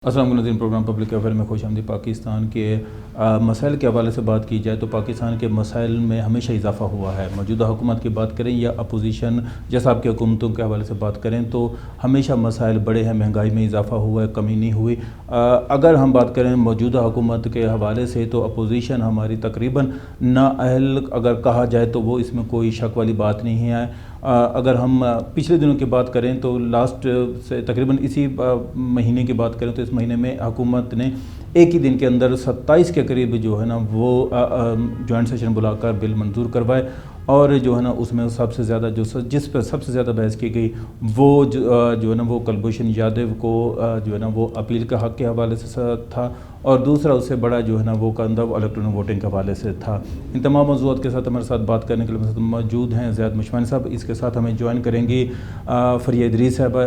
السلام علیکم programme public affair میں خوش آمدید۔ پاکستان کے مسائل کے حوالے سے بات کی جائے تو پاکستان کے مسائل میں ہمیشہ اضافہ ہوا ہے۔ موجودہ حکومت کی بات کریں یا اپوزیشن جیسا آپ کی حکومتوں کے حوالے سے بات کریں تو ہمیشہ مسائل بڑے ہیں، مہنگائی میں اضافہ ہوا ہے، کمی نہیں ہوئی۔ اگر ہم بات کریں موجودہ حکومت کے حوالے سے تو اپوزیشن ہماری تقریباً نااہل اگر کہا جائے تو وہ اس میں کوئی شک والی بات نہیں ہے۔ اگر ہم پچھلے دنوں کی بات کریں تو لاسٹ سے تقریباً اسی مہینے کی بات کریں تو اس مہینے میں حکومت نے ایک ہی دن کے اندر 27 کے قریب جو ہے نا وہ جوائنٹ سیشن بلا کر بل منظور کروائے، اور جو ہے نا اس میں سب سے زیادہ جس پر سب سے زیادہ بحث کی گئی وہ جو ہے نا وہ کلبھوشن یادو کو جو ہے نا وہ اپیل کا حق کے حوالے سے تھا، اور دوسرا اس سے بڑا جو ہے نا وہ کندھا الیکٹرانک ووٹنگ کے حوالے سے تھا۔ ان تمام موضوعات کے ساتھ ہمارے ساتھ بات کرنے کے لیے موجود ہیں زیاد مشمانی صاحب، اس کے ساتھ ہمیں جوائن کریں گی فریہ ادریس صاحب۔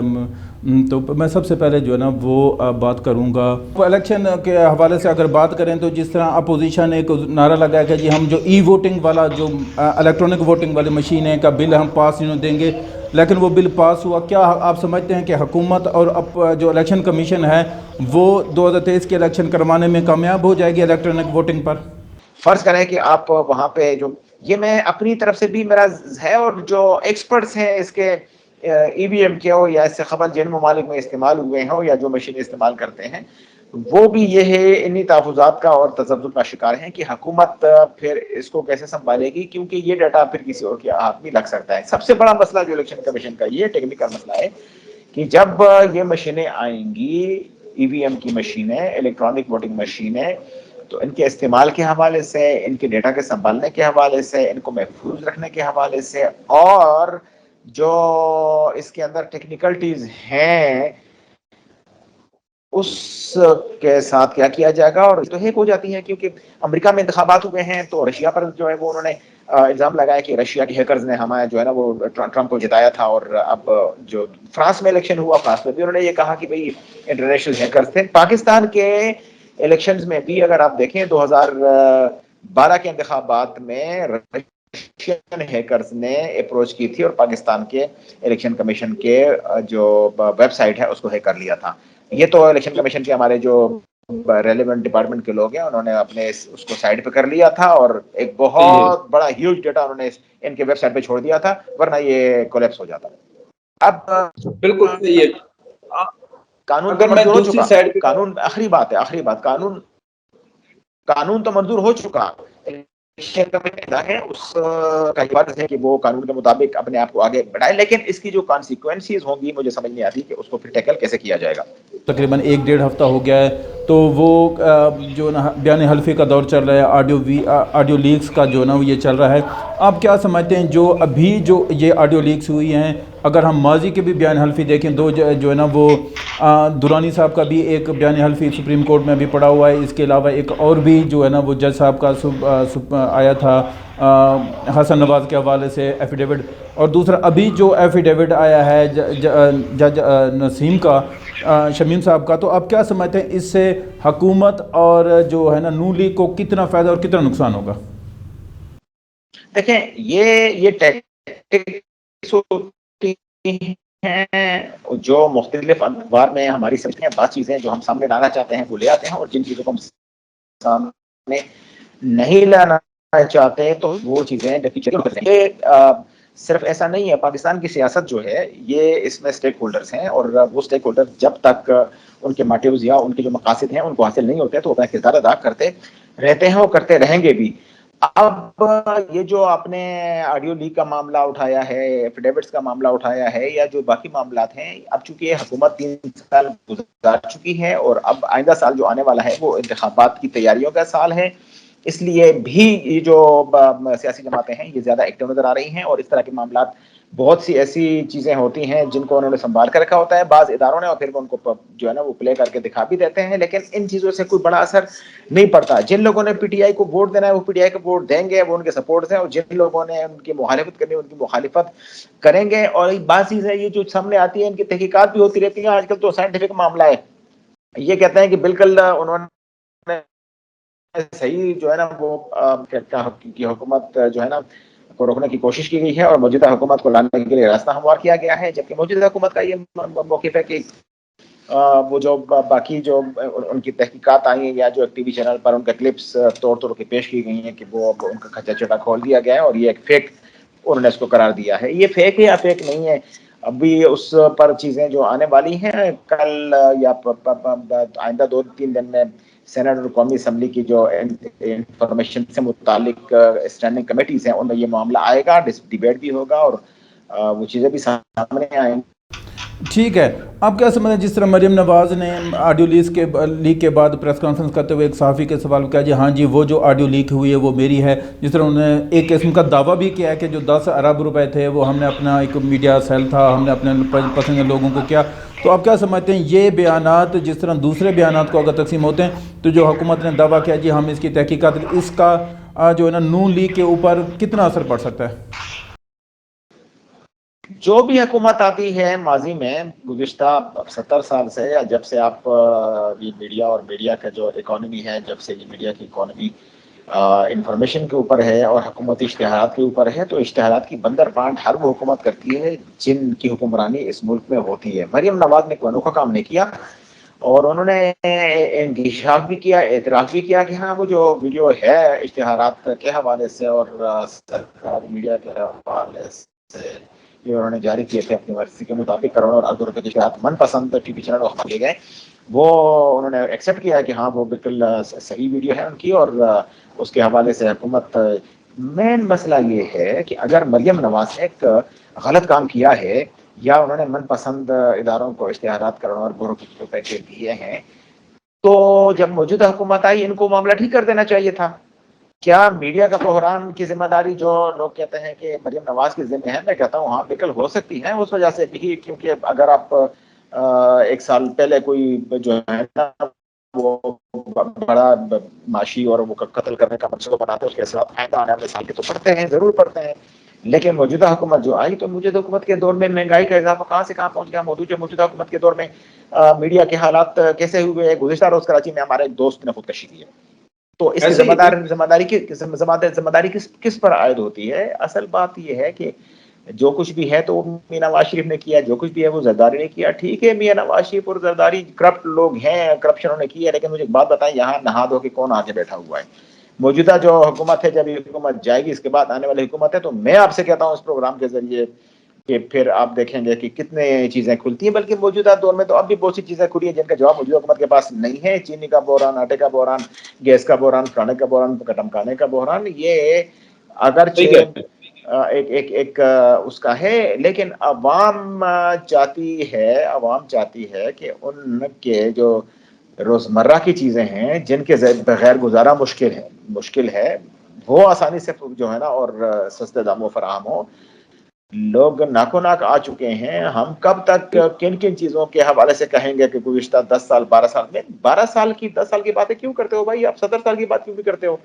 تو میں سب سے پہلے جو ہے نا وہ بات کروں گا الیکشن کے حوالے سے۔ اگر بات کریں تو جس طرح اپوزیشن ایک نعرہ لگایا کہ جی ہم جو ای ووٹنگ والا جو الیکٹرانک ووٹنگ والی مشین ہے کا بل ہم پاس دیں گے، لیکن وہ بل پاس ہوا۔ کیا آپ سمجھتے ہیں کہ حکومت اور جو الیکشن کمیشن ہے وہ 2023 کے الیکشن کروانے میں کامیاب ہو جائے گی الیکٹرانک ووٹنگ پر؟ فرض کریں کہ آپ وہاں پہ جو یہ میں اپنی طرف سے بھی میرا ہے، اور جو ایکسپرٹس ہیں اس کے ای وی ایم کے ہو یا اس سے قبل جن ممالک میں استعمال ہوئے ہوں یا جو مشین استعمال کرتے ہیں، وہ بھی یہ ہے انہی تحفظات کا اور تذبذب کا شکار ہیں کہ حکومت پھر اس کو کیسے سنبھالے گی، کیونکہ یہ ڈیٹا پھر کسی اور کے ہاتھ بھی لگ سکتا ہے۔ سب سے بڑا مسئلہ جو الیکشن کمیشن کا یہ ٹیکنیکل مسئلہ ہے کہ جب یہ مشینیں آئیں گی، ای وی ایم کی مشینیں، الیکٹرانک ووٹنگ مشینیں، تو ان کے استعمال کے حوالے سے، ان کے ڈیٹا کے سنبھالنے کے حوالے سے، ان کو محفوظ رکھنے کے حوالے سے، اور جو اس کے اندر ٹیکنیکلٹیز ہیں اس کے ساتھ کیا کیا جائے گا۔ اور تو ہیک ہو جاتی ہیں، کیونکہ امریکہ میں انتخابات ہوئے ہیں تو رشیا پر جو ہے وہ انہوں نے الزام لگایا کہ رشیا کے ہیکرز نے ہمارا جو ہے نا وہ ٹرمپ کو جتایا تھا، اور اب جو فرانس میں الیکشن ہوا، فرانس میں بھی انہوں نے یہ کہا کہ بھئی انٹرنیشنل ہیکرز تھے۔ پاکستان کے الیکشنز میں بھی اگر آپ دیکھیں 2012 کے انتخابات میں رشین ہیکرز نے اپروچ کی تھی اور پاکستان کے الیکشن کمیشن کے جو ویب سائٹ ہے اس کو ہیک کر لیا تھا۔ یہ تو الیکشن کمیشن کے ہمارے جو ریلیونٹ ڈپارٹمنٹ کے لوگ ہیں انہوں نے اپنے اس کو سائڈ پہ کر لیا تھا، اور ایک بہت بڑا ہیوج ڈیٹا انہوں نے ان کے ویب سائٹ پہ چھوڑ دیا تھا، ورنہ یہ کولیپس ہو جاتا۔ اب بالکل صحیح ہے۔ قانون تو اگر میں منظور ہو دوسری چکا، سائڈ پہ قانون آخری بات قانون تو منظور ہو چکا ہے، اس کا عبادت ہے کہ وہ قانون کے مطابق اپنے آپ کو آگے بڑھائے، لیکن اس کی جو کانسیکوینسز ہوں گی مجھے سمجھ نہیں آتی کہ اس کو پھر ٹیکل کیسے کیا جائے گا۔ تقریباً 1-1.5 ہفتہ ہو گیا ہے تو وہ جو نا بیان حلفی کا دور چل رہا ہے، آڈیو لیکس کا جو نا یہ چل رہا ہے۔ آپ کیا سمجھتے ہیں جو ابھی جو یہ آڈیو لیکس ہوئی ہیں، اگر ہم ماضی کے بھی بیان حلفی دیکھیں، دو جو ہے نا وہ درانی صاحب کا بھی ایک بیان حلفی سپریم کورٹ میں بھی پڑا ہوا ہے، اس کے علاوہ ایک اور بھی جو ہے نا وہ جج صاحب کا آیا تھا حسن نواز کے حوالے سے ایفیڈیوٹ، اور دوسرا ابھی جو ایفیڈیوٹ آیا ہے جج نسیم کا، شمیم صاحب کا۔ تو آپ کیا سمجھتے ہیں اس سے حکومت اور جو ہے نا نون لیگ کو کتنا فائدہ اور کتنا نقصان ہوگا؟ دیکھیں یہ ٹیکٹکس ہوتی ہیں جو مختلف ادوار میں ہماری سمجھتے ہیں، بعض چیزیں جو ہم سامنے لانا چاہتے ہیں وہ لے آتے ہیں، اور جن چیزوں کو ہم سامنے نہیں لانا چاہتے تو وہ چیزیں صرف ایسا نہیں ہے۔ پاکستان کی سیاست جو ہے یہ اس میں سٹیک ہولڈرز ہیں، اور وہ سٹیک ہولڈر جب تک ان کے موٹیوز یا ان کے جو مقاصد ہیں ان کو حاصل نہیں ہوتے تو اپنا کردار ادا کرتے رہتے ہیں اور کرتے رہیں گے بھی۔ اب یہ جو آپ نے آڈیو لیک کا معاملہ اٹھایا ہے، ایفیڈیوٹس کا معاملہ اٹھایا ہے، یا جو باقی معاملات ہیں، اب چونکہ یہ حکومت 3 سال گزار چکی ہے اور اب آئندہ سال جو آنے والا ہے وہ انتخابات کی تیاریوں کا سال ہے، اس لیے بھی یہ جو سیاسی جماعتیں ہیں یہ زیادہ ایکٹیو نظر آ رہی ہیں، اور اس طرح کے معاملات بہت سی ایسی چیزیں ہوتی ہیں جن کو انہوں نے سنبھال کر رکھا ہوتا ہے بعض اداروں نے، اور پھر وہ ان کو جو ہے نا وہ پلے کر کے دکھا بھی دیتے ہیں، لیکن ان چیزوں سے کوئی بڑا اثر نہیں پڑتا۔ جن لوگوں نے پی ٹی آئی کو ووٹ دینا ہے وہ پی ٹی آئی کو ووٹ دیں گے، وہ ان کے سپورٹس ہیں، اور جن لوگوں نے ان کی مخالفت کرنی ہے ان کی مخالفت کریں گے۔ اور ایک بات چیز ہے یہ جو سامنے آتی ہے، ان کی تحقیقات بھی ہوتی رہتی ہیں، آج کل تو سائنٹیفک معاملہ ہے، یہ کہتے ہیں کہ بالکل انہوں نے صحیح جو ہے نا وہ کی حکومت جو ہے نا کو روکنے کی کوشش کی گئی ہے، اور موجودہ حکومت کو لانے کے لیے راستہ ہموار کیا گیا ہے، جبکہ موجودہ حکومت کا یہ موقف ہے کہ وہ جو باقی جو ان کی تحقیقات آئی ہیں یا جو ٹی وی چینل پر ان کا کلپس توڑ توڑ کے پیش کی گئی ہیں کہ وہ ان کا کچا چٹا کھول دیا گیا ہے اور یہ ایک فیک انہوں نے اس کو قرار دیا ہے. یہ فیک ہے یا فیک نہیں ہے ابھی اس پر چیزیں جو آنے والی ہیں. کل یا آئندہ 2-3 دن میں سینٹ اور قومی اسمبلی کی جو انفارمیشن سے متعلق اسٹینڈنگ کمیٹیز ہیں ان میں یہ معاملہ آئے گا, ڈیبیٹ بھی ہوگا اور وہ چیزیں بھی سامنے آئیں گی. ٹھیک ہے, آپ کیا سمجھیں جس طرح مریم نواز نے آڈیو لیک کے بعد پریس کانفرنس کرتے ہوئے ایک صحافی کے سوال کیا جی ہاں جی وہ جو آڈیو لیک ہوئی ہے وہ میری ہے, جس طرح انہوں نے ایک قسم کا دعویٰ بھی کیا ہے کہ جو 10 ارب روپے تھے وہ ہم نے اپنا ایک میڈیا سیل تھا ہم نے اپنے پسندیدہ لوگوں کو کیا. تو آپ کیا سمجھتے ہیں یہ بیانات جس طرح دوسرے بیانات کو اگر تقسیم ہوتے ہیں تو جو حکومت نے دعویٰ کیا جی ہم اس کی تحقیقات, اس کا جو ہے نا نون لیگ کے اوپر کتنا اثر پڑ سکتا ہے؟ جو بھی حکومت آتی ہے ماضی میں گزشتہ 70 سال سے یا جب سے آپ یہ میڈیا اور میڈیا کا جو اکانومی ہے, جب سے یہ میڈیا کی اکانومی انفارمیشن کے اوپر ہے اور حکومتی اشتہارات کے اوپر ہے, تو اشتہارات کی بندر پانٹ ہر وہ حکومت کرتی ہے جن کی حکمرانی اس ملک میں ہوتی ہے. مریم نواز نے کوئی انوکھا کام نہیں کیا اور انہوں نے انکشاف بھی کیا, اعتراف بھی کیا کہ ہاں وہ جو ویڈیو ہے اشتہارات کے حوالے سے اور سرکاری میڈیا کے حوالے سے جو انہوں نے جاری کیے تھے اپنی مرضی کے مطابق کروڑوں اور اربوں روپے کے اشتہارات من پسند ٹی وی چینل وہاں کیے گئے, وہ انہوں نے ایکسیپٹ کیا کہ ہاں وہ بالکل صحیح ویڈیو ہے ان کی اور اس کے حوالے سے حکومت. مین مسئلہ یہ ہے کہ اگر مریم نواز نے ایک غلط کام کیا ہے یا انہوں نے من پسند اداروں کو اشتہارات کروڑوں اور اربوں روپے کے دیے ہیں, تو جب موجودہ حکومت آئی ان کو معاملہ ٹھیک کر دینا چاہیے تھا. کیا میڈیا کا بحران کی ذمہ داری جو لوگ کہتے ہیں کہ مریم نواز کی ذمہ ہے, میں کہتا ہوں ہاں بالکل ہو سکتی ہے اس وجہ سے بھی, کیونکہ اگر آپ 1 سال پہلے کوئی جو ہے نا وہ بڑا معاشی اور وہ قتل کرنے کا منصوبہ بناتے ہیں اس کے ساتھ آئندہ آنے والے سال کے تو پڑھتے ہیں, ضرور پڑھتے ہیں. لیکن موجودہ حکومت جو آئی تو موجودہ حکومت کے دور میں مہنگائی کا اضافہ کہاں سے کہاں پہنچ گیا. موجودہ حکومت کے دور میں میڈیا کے حالات کیسے ہوئے. گزشتہ روز کراچی میں ہمارے ایک دوست نے خودکشی کی ہے, تو اس کی ذمہ داری کس پر عائد ہوتی ہے؟ اصل بات یہ ہے کہ جو کچھ بھی ہے تو وہ میاں نواز شریف نے کیا, جو کچھ بھی ہے وہ زرداری نے کیا. ٹھیک ہے میاں نواز شریف اور زرداری کرپٹ لوگ ہیں, کرپشن انہوں نے کی ہے, لیکن مجھے ایک بات بتائیں یہاں نہا دھو کے کون آگے بیٹھا ہوا ہے؟ موجودہ جو حکومت ہے, جب یہ حکومت جائے گی اس کے بعد آنے والی حکومت ہے, تو میں آپ سے کہتا ہوں اس پروگرام کے ذریعے کہ پھر آپ دیکھیں گے کہ کتنے چیزیں کھلتی ہیں. بلکہ موجودہ دور میں تو اب بھی بہت سی چیزیں کھلی ہیں جن کا جواب موجودہ حکومت کے پاس نہیں ہے. چینی کا بحران, آٹے کا بحران, گیس کا بحران, کھانے کا بحران, ٹمکانے کا بحران, یہ اگرچہ ایک اس کا ہے, لیکن عوام چاہتی ہے کہ ان کے جو روزمرہ کی چیزیں ہیں جن کے بغیر گزارا مشکل ہے وہ آسانی سے جو ہے نا اور سستے داموں فراہم ہو. لوگ ناکو ناک آ چکے ہیں. ہم کب تک کن کن چیزوں کے حوالے سے کہیں گے کہ گزشتہ 10 سال 12 سال میں 10 سال کی باتیں کیوں کرتے ہو بھائی؟ آپ 70 سال کی بات کیوں بھی کرتے ہو؟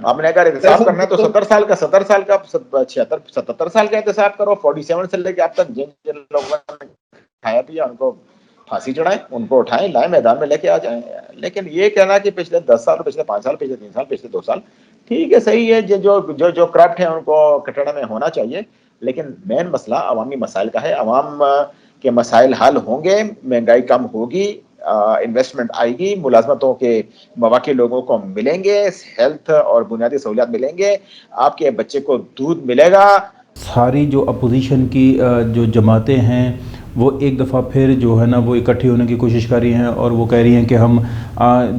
آپ نے اگر احتساب کرنا ہے تو 70 سال کا 77 سال کا احتساب کرو. 47 سے لے کے اب تک جن لوگوں نے کھایا پیا ان کو پھانسی چڑھائیں, ان کو اٹھائیں, لائیں, میدان میں لے کے آ جائیں. لیکن یہ کہنا کہ پچھلے 10 سال, پچھلے 5 سال, پچھلے 3 سال, پچھلے 2 سال, ٹھیک ہے صحیح ہے, جو کرپٹ ہیں ان کو کٹڑے میں ہونا چاہیے, لیکن مین مسئلہ عوامی مسائل کا ہے. عوام کے مسائل حل ہوں گے, مہنگائی کم ہوگی, انویسٹمنٹ آئے گی, ملازمتوں کے مواقع لوگوں کو ملیں گے, ہیلتھ اور بنیادی سہولیات ملیں گے, آپ کے بچے کو دودھ ملے گا. ساری جو اپوزیشن کی جو جماعتیں ہیں وہ ایک دفعہ پھر جو ہے نا وہ اکٹھی ہونے کی کوشش کر رہی ہیں اور وہ کہہ رہی ہیں کہ ہم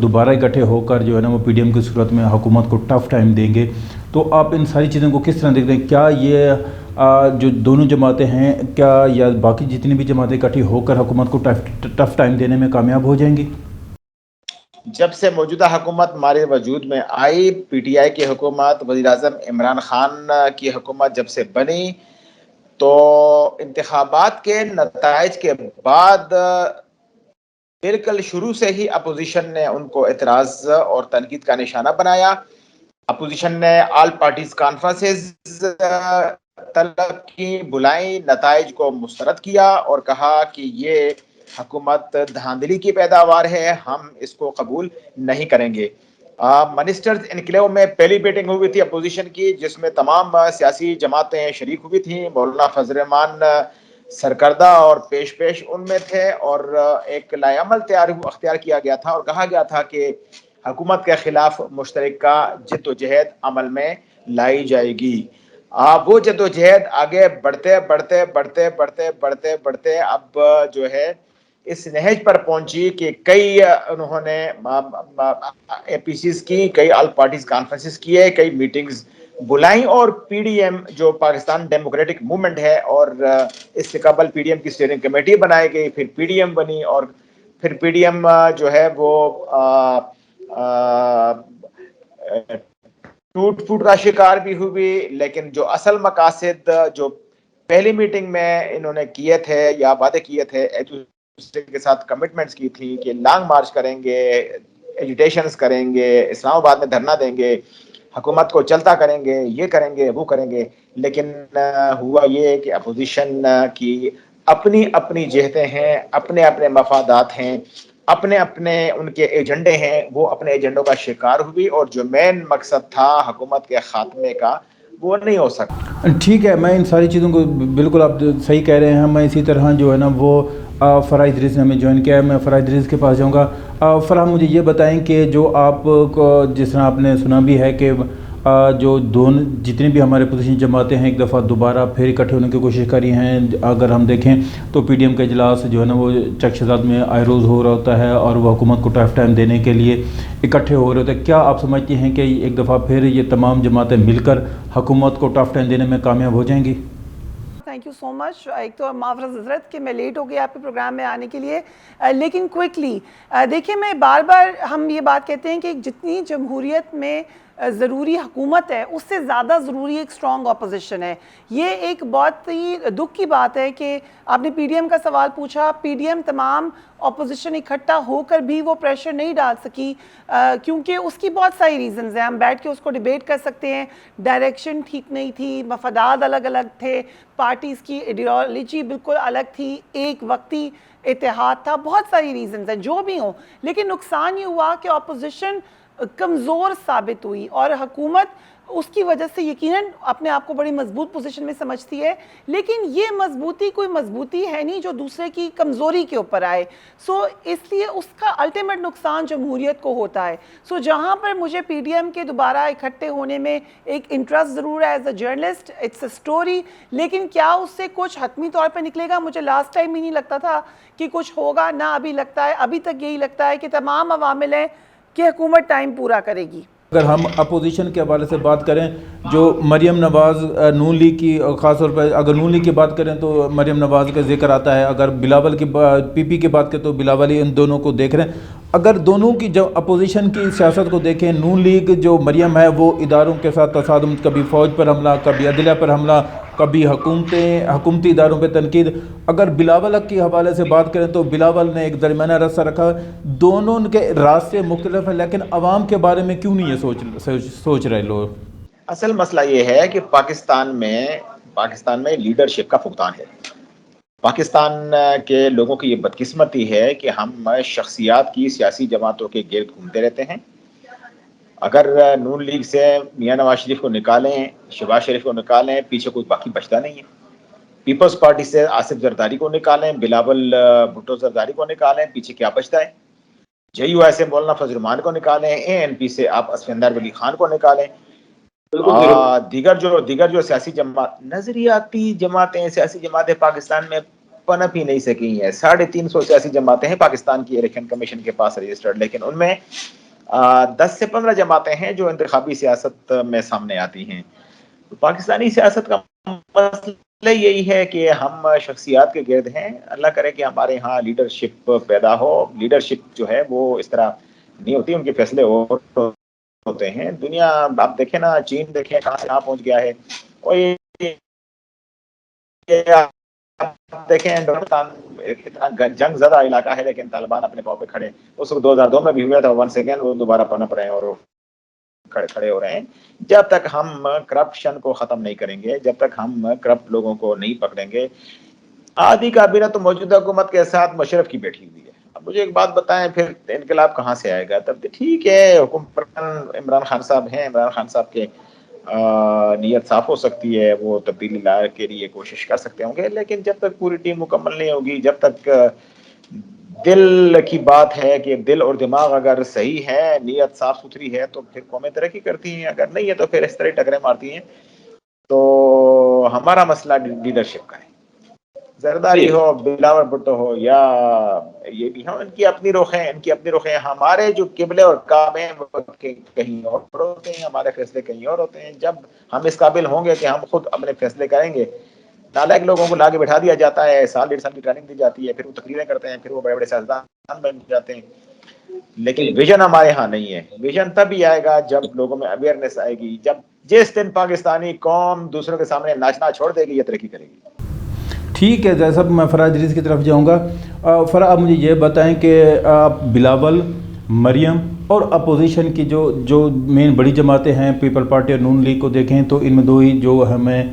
دوبارہ اکٹھے ہو کر جو ہے نا وہ پی ڈی ایم کی صورت میں حکومت کو ٹف ٹائم دیں گے. تو آپ ان ساری چیزوں کو کس طرح دیکھتے ہیں؟ کیا یہ جو دونوں جماعتیں ہیں کیا یا باقی جتنی بھی جماعتیں اکٹھی ہو کر حکومت کو ٹف ٹائم دینے میں کامیاب ہو جائیں گی؟ جب سے موجودہ حکومت ہمارے وجود میں آئی, پی ٹی آئی کی حکومت, وزیر اعظم عمران خان کی حکومت جب سے بنی, تو انتخابات کے نتائج کے بعد بالکل شروع سے ہی اپوزیشن نے ان کو اعتراض اور تنقید کا نشانہ بنایا. اپوزیشن نے آل پارٹیز کانفرنسز طلب کی, بلائیں, نتائج کو مسترد کیا اور کہا کہ یہ حکومت دھاندلی کی پیداوار ہے, ہم اس کو قبول نہیں کریں گے. منسٹرز انکلیو میں پہلی میٹنگ ہوئی تھی اپوزیشن کی, جس میں تمام سیاسی جماعتیں شریک ہوئی تھیں. مولانا فضل الرحمان سرکردہ اور پیش پیش ان میں تھے، اور ایک لائعمل اختیار کیا گیا تھا اور کہا گیا تھا کہ حکومت کے خلاف مشترکہ جد و جہد عمل میں لائی جائے گی۔ وہ جد و جہد آگے بڑھتے بڑھتے بڑھتے بڑھتے بڑھتے بڑھتے اب جو ہے اس نہج پر پہنچی کہ کئی انہوں نے اے پی سیز کی، کئی آل پارٹیز کانفرنسز کیے، کئی میٹنگز بلائیں، اور پی ڈی ایم جو پاکستان ڈیموکریٹک موومنٹ ہے، اور اس سے قبل پی ڈی ایم کی اسٹیئرنگ کمیٹی بنائی گئی، پھر پی ڈی ایم بنی، اور پھر پی ڈی ایم جو ہے وہ ٹوٹ پھوٹ کا شکار بھی ہوئی، لیکن جو اصل مقاصد جو پہلی میٹنگ میں انہوں نے کیے تھے یا وعدے کیے تھے، ایک دوسرے کے ساتھ کمٹمنٹس کی تھی کہ لانگ مارچ کریں گے، ایجیٹیشنز کریں گے، اسلام آباد میں دھرنا دیں گے، حکومت کو چلتا کریں گے، یہ کریں گے وہ کریں گے، لیکن ہوا یہ کہ اپوزیشن کی اپنی اپنی جہتیں ہیں، اپنے اپنے مفادات ہیں، اپنے اپنے ان کے ایجنڈے ہیں، وہ اپنے ایجنڈوں کا شکار ہوئی، اور جو مین مقصد تھا حکومت کے خاتمے کا وہ نہیں ہو سکا۔ ٹھیک ہے، میں ان ساری چیزوں کو بالکل آپ صحیح کہہ رہے ہیں۔ میں اسی طرح جو ہے نا وہ فرح ادریس نے ہمیں جوائن کیا ہے، میں فرح ادریس کے پاس جاؤں گا۔ فرح، مجھے یہ بتائیں کہ جو آپ کو جس طرح آپ نے سنا بھی ہے کہ جو جتنی بھی ہمارے اپوزیشن جماعتیں ہیں ایک دفعہ دوبارہ پھر اکٹھے ہونے کی کوشش کری ہیں۔ اگر ہم دیکھیں تو پی ڈی ایم کا اجلاس جو ہے نا وہ چک شہزاد میں آئے روز ہو رہا ہوتا ہے، اور وہ حکومت کو ٹف ٹائم دینے کے لیے اکٹھے ہو رہے ہوتے ہیں۔ کیا آپ سمجھتے ہیں کہ ایک دفعہ پھر یہ تمام جماعتیں مل کر حکومت کو ٹف ٹائم دینے میں کامیاب ہو جائیں گی؟ تھینک یو سو مچ۔ ایک تو معذرت حضرت کہ میں لیٹ ہو گئی آپ کے پروگرام میں آنے کے لیے، لیکن کوئکلی دیکھیں، میں بار بار ہم یہ بات کہتے ہیں کہ جتنی جمہوریت میں ضروری حکومت ہے، اس سے زیادہ ضروری ایک اسٹرانگ اپوزیشن ہے۔ یہ ایک بہت ہی دکھ کی بات ہے کہ آپ نے پی ڈی ایم کا سوال پوچھا، پی ڈی ایم تمام اپوزیشن اکٹھا ہو کر بھی وہ پریشر نہیں ڈال سکی، کیونکہ اس کی بہت ساری ریزنز ہیں، ہم بیٹھ کے اس کو ڈیبیٹ کر سکتے ہیں۔ ڈائریکشن ٹھیک نہیں تھی، مفادات الگ الگ تھے، پارٹیز کی ایڈیالوجی بالکل الگ تھی، ایک وقتی اتحاد تھا، بہت ساری ریزنز ہیں جو بھی ہوں، لیکن نقصان یہ ہوا کہ اپوزیشن کمزور ثابت ہوئی، اور حکومت اس کی وجہ سے یقیناً اپنے آپ کو بڑی مضبوط پوزیشن میں سمجھتی ہے، لیکن یہ مضبوطی کوئی مضبوطی ہے نہیں جو دوسرے کی کمزوری کے اوپر آئے، اس لیے اس کا الٹیمیٹ نقصان جمہوریت کو ہوتا ہے۔ جہاں پر مجھے پی ڈی ایم کے دوبارہ اکٹھے ہونے میں ایک انٹرسٹ ضرور ہے as a journalist, it's a story, لیکن کیا اس سے کچھ حتمی طور پہ نکلے گا؟ مجھے لاسٹ ٹائم ہی نہیں لگتا تھا کہ کچھ ہوگا، نہ ابھی لگتا ہے، ابھی تک یہی لگتا ہے کہ تمام عوامل ہیں کہ حکومت ٹائم پورا کرے گی۔ اگر ہم اپوزیشن کے حوالے سے بات کریں، جو مریم نواز نون لیگ کی، خاص طور پر اگر نون لیگ کی بات کریں تو مریم نواز کا ذکر آتا ہے، اگر بلاول کی پی پی کی بات کریں تو بلاول ہی ان دونوں کو دیکھ رہے ہیں۔ اگر دونوں کی جو اپوزیشن کی سیاست کو دیکھیں، نون لیگ جو مریم ہے وہ اداروں کے ساتھ تصادم، کبھی فوج پر حملہ، کبھی عدلیہ پر حملہ، کبھی حکومتی اداروں پہ تنقید۔ اگر بلاول حق کے حوالے سے بات کریں تو بلاول نے ایک درمیانہ رستہ رکھا۔ دونوں کے راستے مختلف ہیں، لیکن عوام کے بارے میں کیوں نہیں یہ سوچ رہے لوگ؟ اصل مسئلہ یہ ہے کہ پاکستان میں لیڈرشپ کا فقدان ہے۔ پاکستان کے لوگوں کی یہ بدقسمتی ہے کہ ہم شخصیات کی سیاسی جماعتوں کے گرد گھومتے رہتے ہیں۔ اگر نون لیگ سے میاں نواز شریف کو نکالیں، شہباز شریف کو نکالیں، پیچھے کوئی باقی بچتا نہیں ہے۔ پیپلز پارٹی سے آصف زرداری کو نکالیں، بلاول بھٹو زرداری کو نکالیں، پیچھے کیا بچتا ہے؟ جے یو آئی سے مولانا فضل الرحمان کو نکالیں، اے این پی سے آپ اسفندر ولی خان کو نکالیں، دیگر جو سیاسی نظریاتی جماعتیں، سیاسی جماعتیں پاکستان میں پنپ ہی نہیں سکی ہیں۔ 350 سیاسی جماعتیں ہیں پاکستان کی الیکشن کمیشن کے پاس رجسٹرڈ، لیکن ان میں 10 سے 15 جماعتیں ہیں جو انتخابی سیاست میں سامنے آتی ہیں۔ تو پاکستانی سیاست کا مسئلہ یہی ہے کہ ہم شخصیات کے گرد ہیں۔ اللہ کرے کہ ہمارے ہاں لیڈرشپ پیدا ہو۔ لیڈرشپ جو ہے وہ اس طرح نہیں ہوتی، ان کے فیصلے ہوتے ہیں۔ دنیا آپ دیکھیں نا، چین دیکھیں کہاں سے کہاں پہنچ گیا ہے، اور یہ دیکھیں اتنا جنگ زدہ علاقہ ہے، لیکن طالبان اپنے پاؤں پہ کھڑے، اس وقت 2002 میں بھی ہوا تھا، 1 سیکنڈ وہ دوبارہ پنپ رہے ہیں اور کھڑے ہو رہے ہیں۔ جب تک ہم کرپشن کو ختم نہیں کریں گے، جب تک ہم کرپٹ لوگوں کو نہیں پکڑیں گے۔ آدھی کابینہ تو موجودہ حکومت کے ساتھ مشرف کی بیٹھی ہوئی ہے۔ اب مجھے ایک بات بتائیں، پھر انقلاب کہاں سے آئے گا؟ تب ٹھیک ہے، حکمران عمران خان صاحب ہیں، عمران خان صاحب کے نیت صاف ہو سکتی ہے، وہ تبدیلی لانے کے لیے کوشش کر سکتے ہوں گے، لیکن جب تک پوری ٹیم مکمل نہیں ہوگی، جب تک دل کی بات ہے کہ دل اور دماغ اگر صحیح ہے، نیت صاف ستھری ہے، تو پھر قومیں ترقی کرتی ہیں، اگر نہیں ہے تو پھر اس طرح ٹکریں مارتی ہیں. تو ہمارا مسئلہ لیڈرشپ کا ہے. زرداری جی ہو، بلاول بھٹو ہو، یا یہ بھی ہو، ان کی اپنی رخ ہیں. ہمارے جو قبلے اور کعبے ہیں وہ کہیں اور ہوتے ہیں، ہمارے فیصلے کہیں اور ہوتے ہیں. جب ہم اس قابل ہوں گے کہ ہم خود اپنے فیصلے کریں گے، نالائق لوگوں کو لا کے بٹھا دیا جاتا ہے، 1.5 سال کی ٹریننگ دی جاتی ہے، پھر وہ تقریریں کرتے ہیں، پھر وہ بڑے بڑے سیاستدان بن جاتے ہیں. لیکن جی ویژن ہمارے ہاں نہیں ہے. ویژن تب ہی آئے گا جب لوگوں میں اویئرنیس آئے گی. جس دن پاکستانی قوم دوسروں کے سامنے ناچنا چھوڑ دے گی، یہ ترقی کرے گی. ٹھیک ہے جیسا میں فرحت ادریس کی طرف جاؤں گا. فرح آپ مجھے یہ بتائیں کہ آپ بلاول، مریم اور اپوزیشن کی جو مین بڑی جماعتیں ہیں، پیپل پارٹی اور نون لیگ کو دیکھیں تو ان میں دو ہی جو ہمیں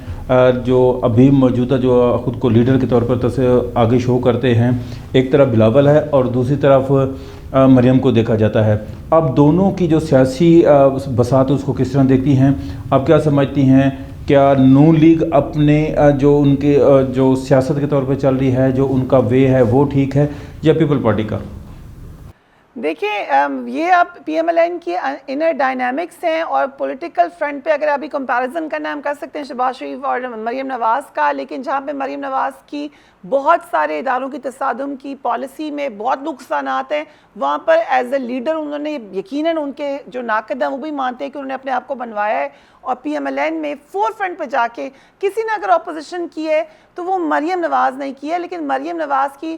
جو ابھی موجودہ جو خود کو لیڈر کے طور پر آگے شو کرتے ہیں، ایک طرف بلاول ہے اور دوسری طرف مریم کو دیکھا جاتا ہے. اب دونوں کی جو سیاسی بساط اس کو کس طرح دیکھتی ہیں؟ آپ کیا سمجھتی ہیں؟ کیا نون لیگ اپنے جو ان کے جو سیاست کے طور پہ چل رہی ہے، جو ان کا وے ہے وہ ٹھیک ہے، یا پیپل پارٹی کا؟ دیکھیں یہ اب پی ایم ایل این کی انر ڈائنامکس ہیں، اور پولیٹیکل فرنٹ پہ اگر ابھی کمپیریزن کرنا ہم کر سکتے ہیں شہباز شریف اور مریم نواز کا. لیکن جہاں پہ مریم نواز کی بہت سارے اداروں کی تصادم کی پالیسی میں بہت نقصانات ہیں، وہاں پر ایز اے لیڈر انہوں نے یقیناً ان کے جو ناقد ہیں وہ بھی مانتے ہیں کہ انہوں نے اپنے آپ کو بنوایا ہے. اور پی ایم ایل این میں فور فرنٹ پہ جا کے کسی نے اگر اپوزیشن کی ہے تو وہ مریم نواز نہیں کی ہے. لیکن مریم نواز کی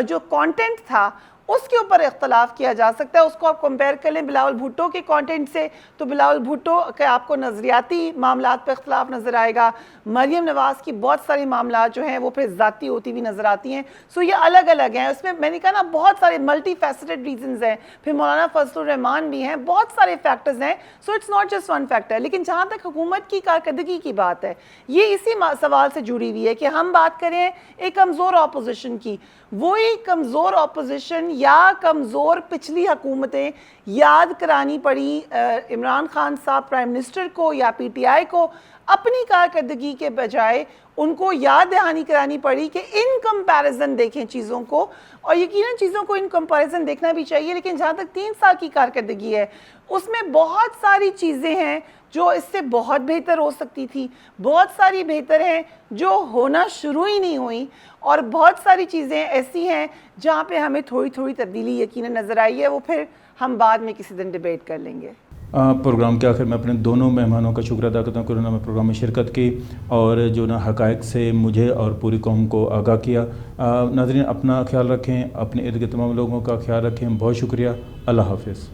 جو کانٹینٹ تھا اس کے اوپر اختلاف کیا جا سکتا ہے. اس کو آپ کمپیئر کر لیں بلاول بھٹو کے کانٹینٹ سے تو بلاول بھٹو کے آپ کو نظریاتی معاملات پہ اختلاف نظر آئے گا. مریم نواز کی بہت ساری معاملات جو ہیں وہ پھر ذاتی ہوتی ہوئی نظر آتی ہیں. سو یہ الگ الگ ہیں. اس میں نے کہا نا بہت سارے ملٹی فیسٹڈ ریزنز ہیں. پھر مولانا فضل الرحمان بھی ہیں، بہت سارے فیکٹرز ہیں. So it's not just one factor. لیکن جہاں تک حکومت کی کارکردگی کی بات ہے، یہ اسی سوال سے جڑی ہوئی ہے کہ ہم بات کریں ایک کمزور اپوزیشن کی. وہی کمزور اپوزیشن یا کمزور پچھلی حکومتیں یاد کرانی پڑی عمران خان صاحب پرائم منسٹر کو یا پی ٹی آئی کو، اپنی کارکردگی کے بجائے ان کو یاد دہانی کرانی پڑی کہ ان کمپیریزن دیکھیں چیزوں کو. اور یقیناً چیزوں کو ان کمپیریزن دیکھنا بھی چاہیے. لیکن جہاں تک 3 سال کی کارکردگی ہے اس میں بہت ساری چیزیں ہیں جو اس سے بہت بہتر ہو سکتی تھی، بہت ساری بہتر ہیں جو ہونا شروع ہی نہیں ہوئی، اور بہت ساری چیزیں ایسی ہیں جہاں پہ ہمیں تھوڑی تھوڑی تبدیلی یقیناً نظر آئی ہے. وہ پھر ہم بعد میں کسی دن ڈیبیٹ کر لیں گے. پروگرام کے آخر میں اپنے دونوں مہمانوں کا شکر ادا کرتا ہوں کہ انہوں نے پروگرام میں شرکت کی اور جو نا حقائق سے مجھے اور پوری قوم کو آگاہ کیا. ناظرین اپنا خیال رکھیں، اپنے ارد گرد تمام لوگوں کا خیال رکھیں. بہت شکریہ. اللہ حافظ.